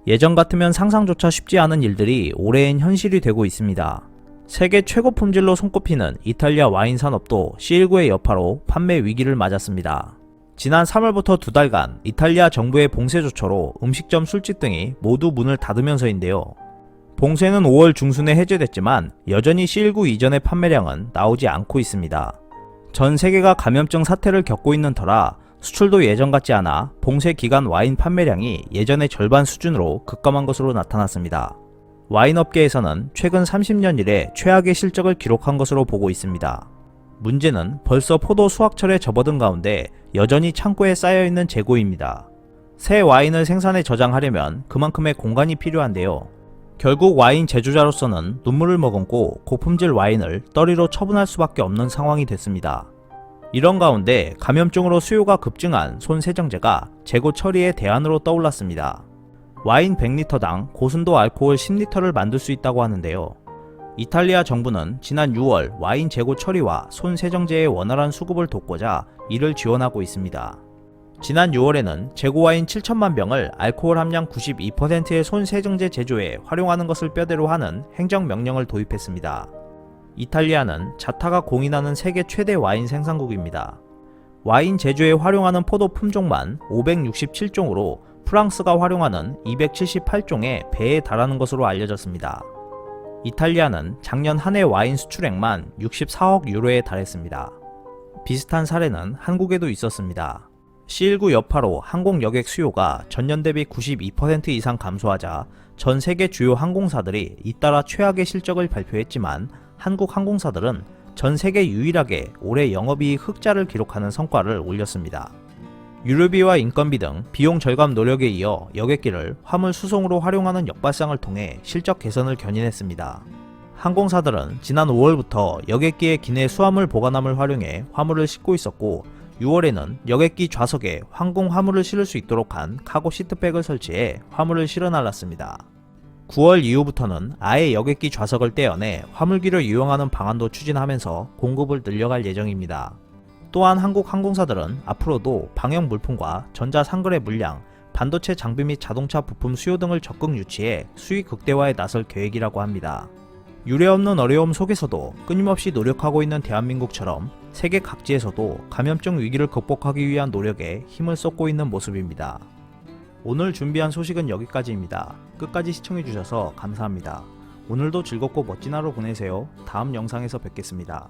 예전 같으면 상상조차 쉽지 않은 일들이 올해엔 현실이 되고 있습니다. 세계 최고 품질로 손꼽히는 이탈리아 와인 산업도 C19의 여파로 판매 위기를 맞았습니다. 지난 3월부터 2달간 이탈리아 정부의 봉쇄 조처로 음식점, 술집 등이 모두 문을 닫으면서인데요. 봉쇄는 5월 중순에 해제됐지만 여전히 C19 이전의 판매량은 나오지 않고 있습니다. 전 세계가 감염증 사태를 겪고 있는 터라 수출도 예전 같지 않아 봉쇄 기간 와인 판매량이 예전의 절반 수준으로 급감한 것으로 나타났습니다. 와인 업계에서는 최근 30년 이래 최악의 실적을 기록한 것으로 보고 있습니다. 문제는 벌써 포도 수확철에 접어든 가운데 여전히 창고에 쌓여있는 재고입니다. 새 와인을 생산해 저장하려면 그만큼의 공간이 필요한데요. 결국 와인 제조자로서는 눈물을 머금고 고품질 와인을 떨이로 처분할 수밖에 없는 상황이 됐습니다. 이런 가운데 감염증으로 수요가 급증한 손세정제가 재고 처리의 대안으로 떠올랐습니다. 와인 100리터당 고순도 알코올 10리터를 만들 수 있다고 하는데요. 이탈리아 정부는 지난 6월 와인 재고 처리와 손세정제의 원활한 수급을 돕고자 이를 지원하고 있습니다. 지난 6월에는 재고 와인 7천만 병을 알코올 함량 92%의 손세정제 제조에 활용하는 것을 뼈대로 하는 행정명령을 도입했습니다. 이탈리아는 자타가 공인하는 세계 최대 와인 생산국입니다. 와인 제조에 활용하는 포도 품종만 567종으로 프랑스가 활용하는 278종의 배에 달하는 것으로 알려졌습니다. 이탈리아는 작년 한 해 와인 수출액만 64억 유로에 달했습니다. 비슷한 사례는 한국에도 있었습니다. C19 여파로 항공 여객 수요가 전년 대비 92% 이상 감소하자 전 세계 주요 항공사들이 잇따라 최악의 실적을 발표했지만 한국 항공사들은 전 세계 유일하게 올해 영업이익 흑자를 기록하는 성과를 올렸습니다. 유류비와 인건비 등 비용 절감 노력에 이어 여객기를 화물 수송으로 활용하는 역발상을 통해 실적 개선을 견인했습니다. 항공사들은 지난 5월부터 여객기의 기내 수화물 보관함을 활용해 화물을 싣고 있었고 6월에는 여객기 좌석에 항공 화물을 실을 수 있도록 한 카고 시트백을 설치해 화물을 실어 날랐습니다. 9월 이후부터는 아예 여객기 좌석을 떼어내 화물기를 이용하는 방안도 추진하면서 공급을 늘려갈 예정입니다. 또한 한국 항공사들은 앞으로도 방역 물품과 전자상거래 물량, 반도체 장비 및 자동차 부품 수요 등을 적극 유치해 수익 극대화에 나설 계획이라고 합니다. 유례없는 어려움 속에서도 끊임없이 노력하고 있는 대한민국처럼 세계 각지에서도 감염증 위기를 극복하기 위한 노력에 힘을 쏟고 있는 모습입니다. 오늘 준비한 소식은 여기까지입니다. 끝까지 시청해주셔서 감사합니다. 오늘도 즐겁고 멋진 하루 보내세요. 다음 영상에서 뵙겠습니다.